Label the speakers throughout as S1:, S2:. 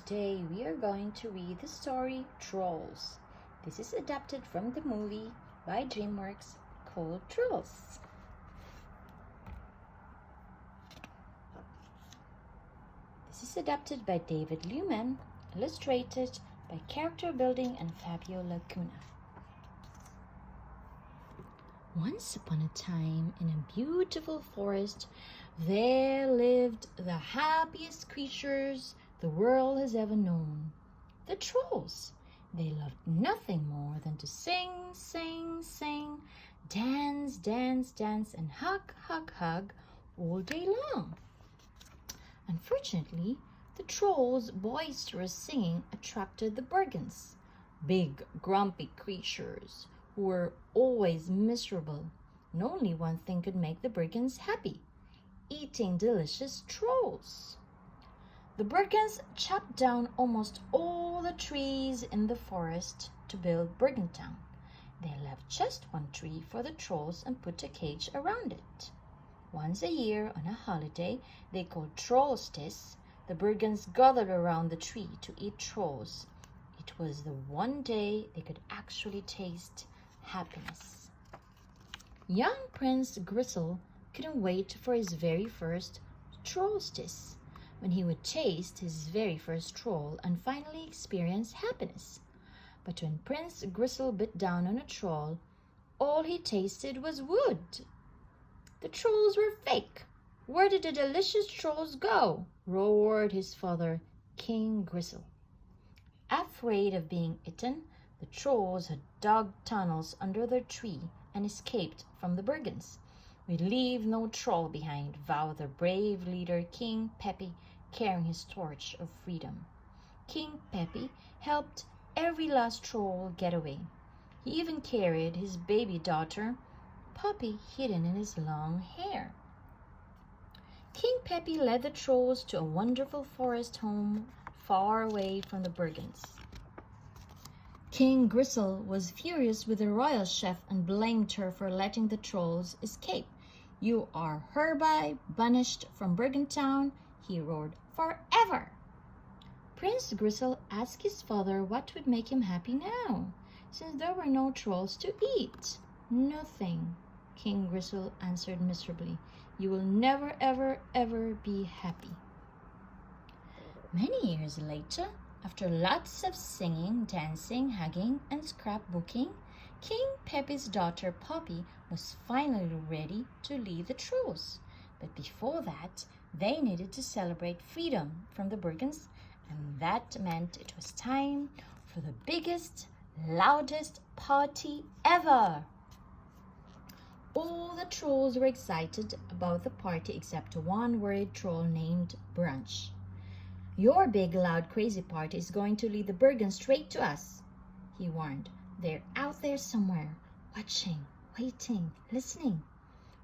S1: Today we are going to read the story Trolls. This is adapted from the movie by DreamWorks called Trolls. This is adapted by David Lewman, illustrated by Character Building and Fabio Laguna. Once upon a time, in a beautiful forest, there lived the happiest creatures the world has ever known. The trolls. They loved nothing more than to sing, sing, sing, dance, dance, dance, and hug, hug, hug all day long. Unfortunately, the trolls' boisterous singing attracted the Bergens, big, grumpy creatures who were always miserable, and only one thing could make the Bergens happy: eating delicious trolls. The Bergens chopped down almost all the trees in the forest to build Bergentown. They left just one tree for the trolls and put a cage around it. Once a year, on a holiday they called Trollstis, the Bergens gathered around the tree to eat trolls. It was the one day they could actually taste happiness. Young Prince Gristle couldn't wait for his very first Trollstis, when he would taste his very first troll and finally experience happiness. But when Prince Gristle bit down on a troll, all he tasted was wood. The trolls were fake. Where did the delicious trolls go? Roared his father, King Gristle. Afraid of being eaten, the trolls had dug tunnels under their tree and escaped from the Bergens. "We'd leave no troll behind," vowed their brave leader, King Peppy, carrying his torch of freedom. King Peppy helped every last troll get away. He even carried his baby daughter, Poppy, hidden in his long hair. King Peppy led the trolls to a wonderful forest home far away from the Bergens. King Gristle was furious with the royal chef and blamed her for letting the trolls escape. "You are hereby banished from Bergentown," he roared, "forever." Prince Gristle asked his father what would make him happy now, since there were no trolls to eat. "Nothing," King Gristle answered miserably. "You will never, ever, ever be happy." Many years later, after lots of singing, dancing, hugging, and scrapbooking, King Peppy's daughter Poppy was finally ready to lead the trolls. But before that, they needed to celebrate freedom from the Bergens, and that meant it was time for the biggest, loudest party ever. All the trolls were excited about the party except one worried troll named Brunch. "Your big, loud, crazy party is going to lead the Bergens straight to us," he warned. "They're out there somewhere, watching, waiting, listening.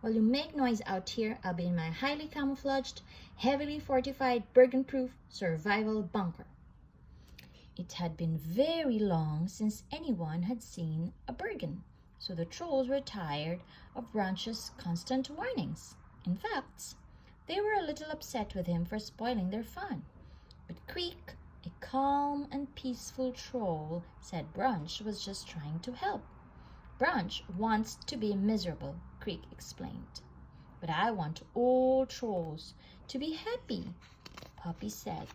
S1: While you make noise out here, I'll be in my highly camouflaged, heavily fortified, Bergen-proof survival bunker." It had been very long since anyone had seen a Bergen, so the trolls were tired of Brunch's constant warnings. In fact, they were a little upset with him for spoiling their fun. But Creek, a calm and peaceful troll, said Brunch was just trying to help. "Brunch wants to be miserable," Creek explained. "But I want all trolls to be happy," Poppy said.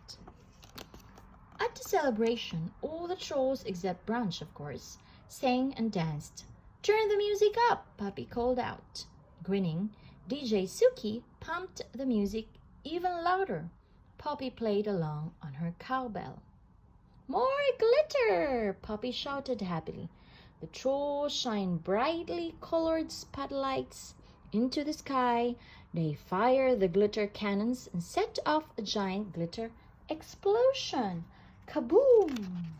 S1: At the celebration, all the trolls, except Brunch, of course, sang and danced. "Turn the music up," Poppy called out. Grinning, DJ Suki pumped the music even louder. Poppy played along on her cowbell. "More glitter!" Poppy shouted happily. The trolls shined brightly colored spotlights into the sky. They fired the glitter cannons and set off a giant glitter explosion. Kaboom!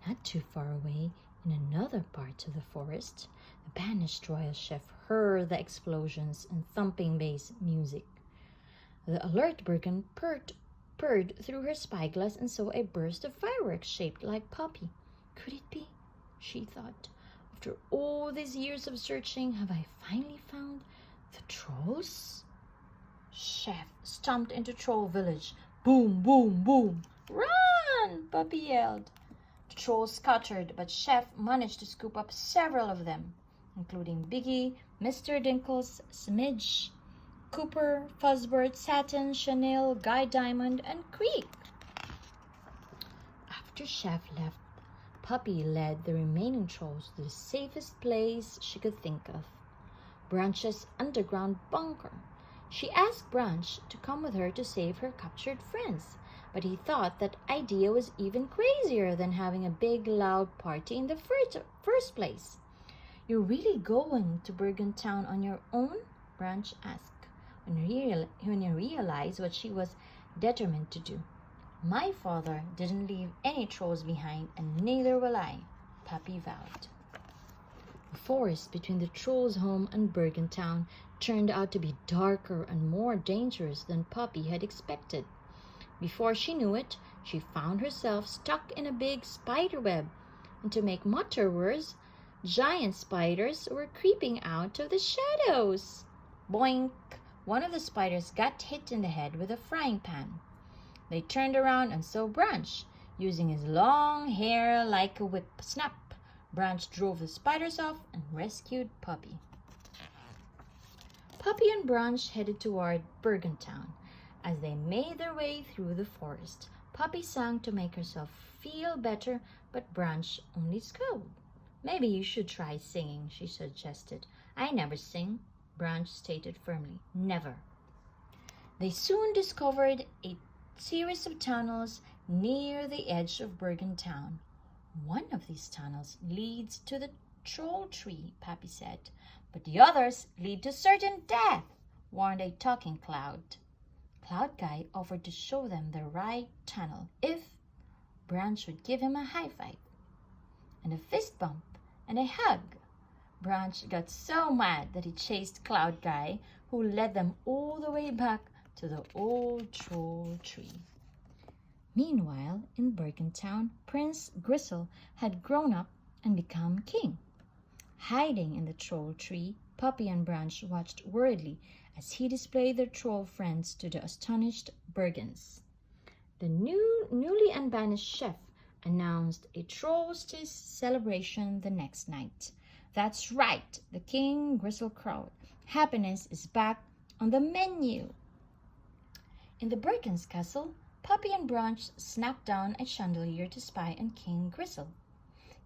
S1: Not too far away, in another part of the forest, the banished royal chef heard the explosions and thumping bass music. The alert Bergen purred through her spyglass and saw a burst of fireworks shaped like Poppy. "Could it be?" she thought. "After all these years of searching, have I finally found the trolls?" Chef stomped into Troll Village. Boom, boom, boom. "Run!" Puppy yelled. The trolls scattered, but Chef managed to scoop up several of them, including Biggie, Mr. Dinkles, Smidge, Cooper, Fuzzbird, Satin, Chanel, Guy Diamond, and Creek. After Chef left, Puppy led the remaining trolls to the safest place she could think of, Branch's underground bunker. She asked Branch to come with her to save her captured friends, but he thought that idea was even crazier than having a big, loud party in the first place. "You're really going to Bergen town on your own?" Branch asked, when he realized what she was determined to do. "My father didn't leave any trolls behind, and neither will I," Puppy vowed. The forest between the trolls' home and Bergen town turned out to be darker and more dangerous than Puppy had expected. Before she knew it, she found herself stuck in a big spider web, and to make matters worse, giant spiders were creeping out of the shadows. Boink! One of the spiders got hit in the head with a frying pan. They turned around and saw Branch, using his long hair like a whip. Snap! Branch drove the spiders off and rescued Puppy. Puppy and Branch headed toward Bergen town. As they made their way through the forest, Puppy sang to make herself feel better, but Branch only scolded. "Maybe you should try singing," she suggested. "I never sing," Branch stated firmly. "Never." They soon discovered a series of tunnels near the edge of Bergen town. "One of these tunnels leads to the troll tree," Puppy said. "But the others lead to certain death," warned a talking cloud. Cloud Guy offered to show them the right tunnel if Branch would give him a high five and a fist bump and a hug. Branch got so mad that he chased Cloud Guy, who led them all the way back to the old troll tree. Meanwhile, in Bergen town, Prince Gristle had grown up and become king. Hiding in the troll tree, Puppy and Branch watched worriedly as he displayed their troll friends to the astonished Bergens. The newly unbanished chef announced a trollstice celebration the next night. "That's right," the king Gristle crowed. "Happiness is back on the menu." In the Bergens castle, Puppy and Branch snapped down a chandelier to spy on King Gristle.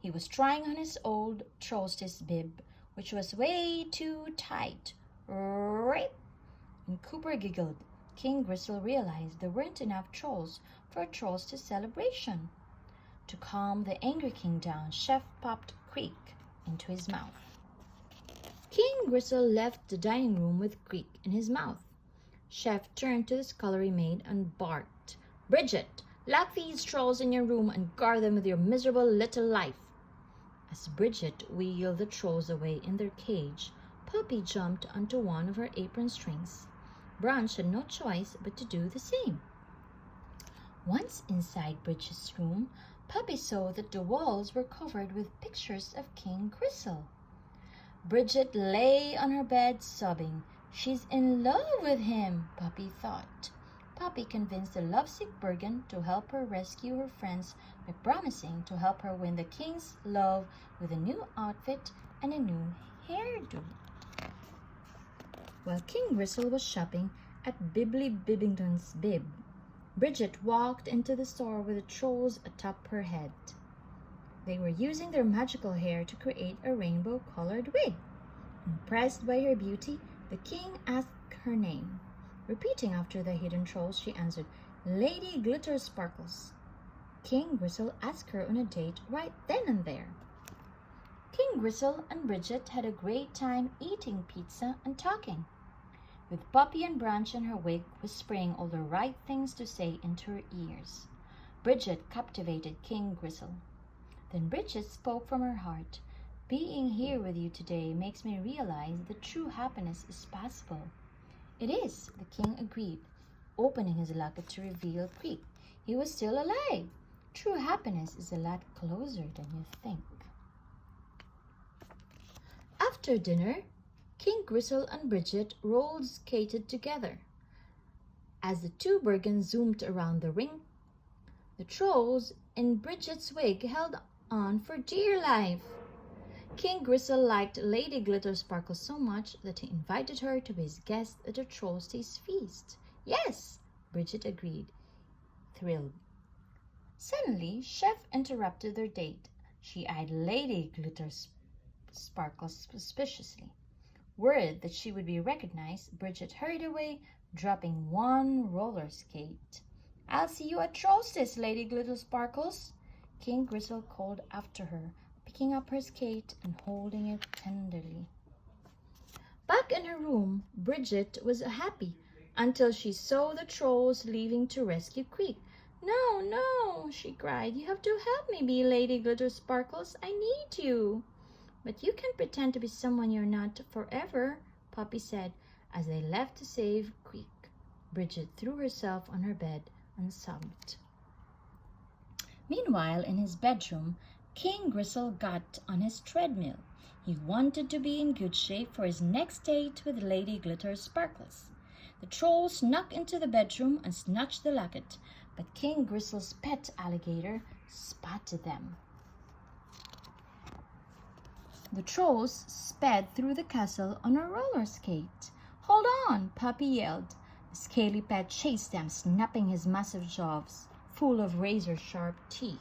S1: He was trying on his old trollstice bib, which was way too tight. "Rip!" And Cooper giggled. King Gristle realized there weren't enough trolls for a trollstice celebration. To calm the angry king down, Chef popped Creek into his mouth. King Gristle left the dining room with Creek in his mouth. Chef turned to the scullery maid and barked, "Bridget, lock these trolls in your room and guard them with your miserable little life." As Bridget wheeled the trolls away in their cage, Puppy jumped onto one of her apron strings. Branch had no choice but to do the same. Once inside Bridget's room, Puppy saw that the walls were covered with pictures of King Gristle. Bridget lay on her bed sobbing. "She's in love with him," Puppy thought. Puppy convinced the lovesick Bergen to help her rescue her friends by promising to help her win the king's love with a new outfit and a new hairdo. While King Gristle was shopping at Bibbly Bibbington's Bib, Bridget walked into the store with the trolls atop her head. They were using their magical hair to create a rainbow-colored wig. Impressed by her beauty, the king asked her name. Repeating after the hidden trolls, she answered, "Lady Glitter Sparkles." King Gristle asked her on a date right then and there. King Gristle and Bridget had a great time eating pizza and talking, with Puppy and Branch in her wig whispering all the right things to say into her ears. Bridget captivated King Gristle. Then Bridget spoke from her heart. "Being here with you today makes me realize that true happiness is possible." "It is," the king agreed, opening his locket to reveal Creek. He was still alive. "True happiness is a lot closer than you think." After dinner, King Gristle and Bridget roller skated together. As the two Bergens zoomed around the ring, The trolls in Bridget's wig held on for dear life. King Gristle liked Lady Glittersparkle so much that he invited her to be his guest at the Trolls's feast. Yes, Bridget agreed, thrilled. Suddenly, Chef interrupted their date. She eyed Lady Glittersparkle suspiciously. Worried that she would be recognized, Bridget hurried away, dropping one roller skate. "I'll see you at Trolls's, Lady Glittersparkles," King Gristle called after her, picking up her skate and holding it tenderly. Back in her room, Bridget was happy until she saw the trolls leaving to rescue Creek. "No, no," she cried. "You have to help me be Lady Glittersparkles. I need you." "But you can't pretend to be someone you're not forever," Poppy said as they left to save Creek. Bridget threw herself on her bed and sobbed. Meanwhile, in his bedroom, King Gristle got on his treadmill. He wanted to be in good shape for his next date with Lady Glittersparkles. The trolls snuck into the bedroom and snatched the locket, but King Gristle's pet alligator spotted them. The trolls sped through the castle on a roller skate. "Hold on!" Poppy yelled. The scaly pet chased them, snapping his massive jaws, full of razor-sharp teeth.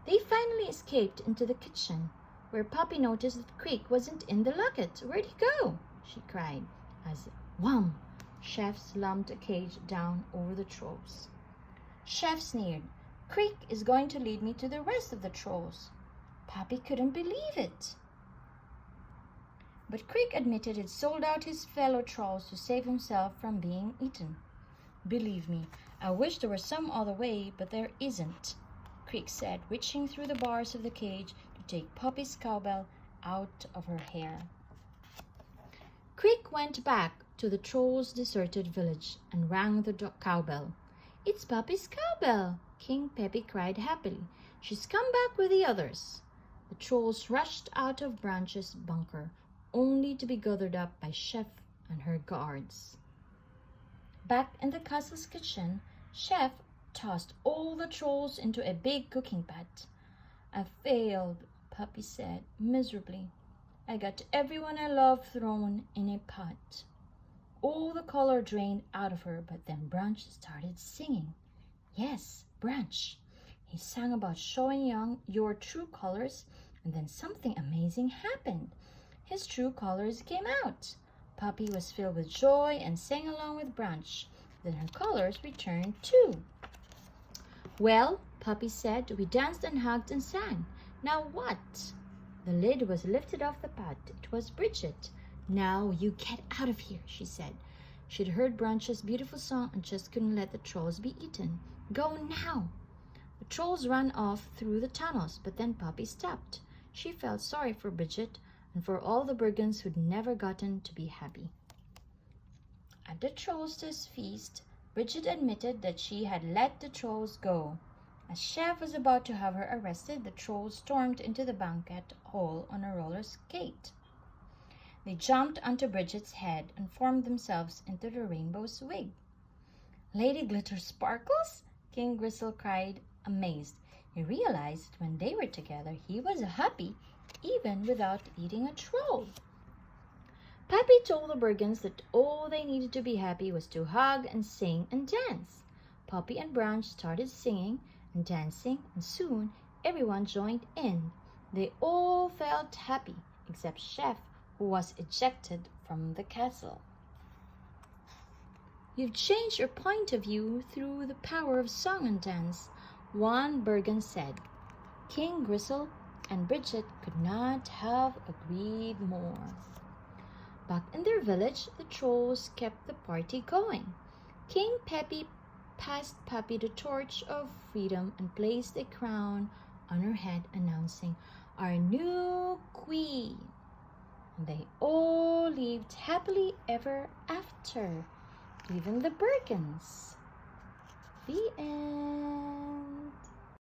S1: They finally escaped into the kitchen, where Poppy noticed that Creek wasn't in the locket. "Where'd he go?" she cried, as wham! Chef slammed a cage down over the trolls. Chef sneered. "Creek is going to lead me to the rest of the trolls." Poppy couldn't believe it. But Creek admitted he'd sold out his fellow trolls to save himself from being eaten. "Believe me, I wish there were some other way, but there isn't," Creek said, reaching through the bars of the cage to take Poppy's cowbell out of her hair. Creek went back to the trolls' deserted village and rang the cowbell. "It's Poppy's cowbell!" King Peppy cried happily. "She's come back with the others." The trolls rushed out of Branch's bunker, only to be gathered up by Chef and her guards. Back in the castle's kitchen, Chef tossed all the trolls into a big cooking pot. "I failed," Poppy said miserably. "I got everyone I love thrown in a pot." All the color drained out of her, but then Branch started singing. Yes, Branch. He sang about showing your true colors, and then something amazing happened. His true colors came out. Poppy was filled with joy and sang along with Branch. Then her colors returned too. "Well," Poppy said, "we danced and hugged and sang. Now what?" The lid was lifted off the pot. It was Bridget. "Now you get out of here," she said. She'd heard Branch's beautiful song and just couldn't let the trolls be eaten. "Go now." The trolls ran off through the tunnels, but then Poppy stopped. She felt sorry for Bridget and for all the Bergens who'd never gotten to be happy. At the Trolls's feast, Bridget admitted that she had let the trolls go. As Chef was about to have her arrested, the trolls stormed into the banquet hall on a roller skate. They jumped onto Bridget's head and formed themselves into the rainbow's wig. "Lady Glittersparkles?" King Gristle cried, amazed. He realized that when they were together, he was happy, even without eating a troll. Peppy told the Bergens that all they needed to be happy was to hug and sing and dance. Poppy and Branch started singing and dancing, and soon everyone joined in. They all felt happy, except Chef, who was ejected from the castle. "You've changed your point of view through the power of song and dance," one Bergen said. King Gristle and Bridget could not have agreed more. Back in their village, the trolls kept the party going. King Peppy passed Poppy the torch of freedom and placed a crown on her head, announcing, "Our new queen." They all lived happily ever after, even the Bergens. The end.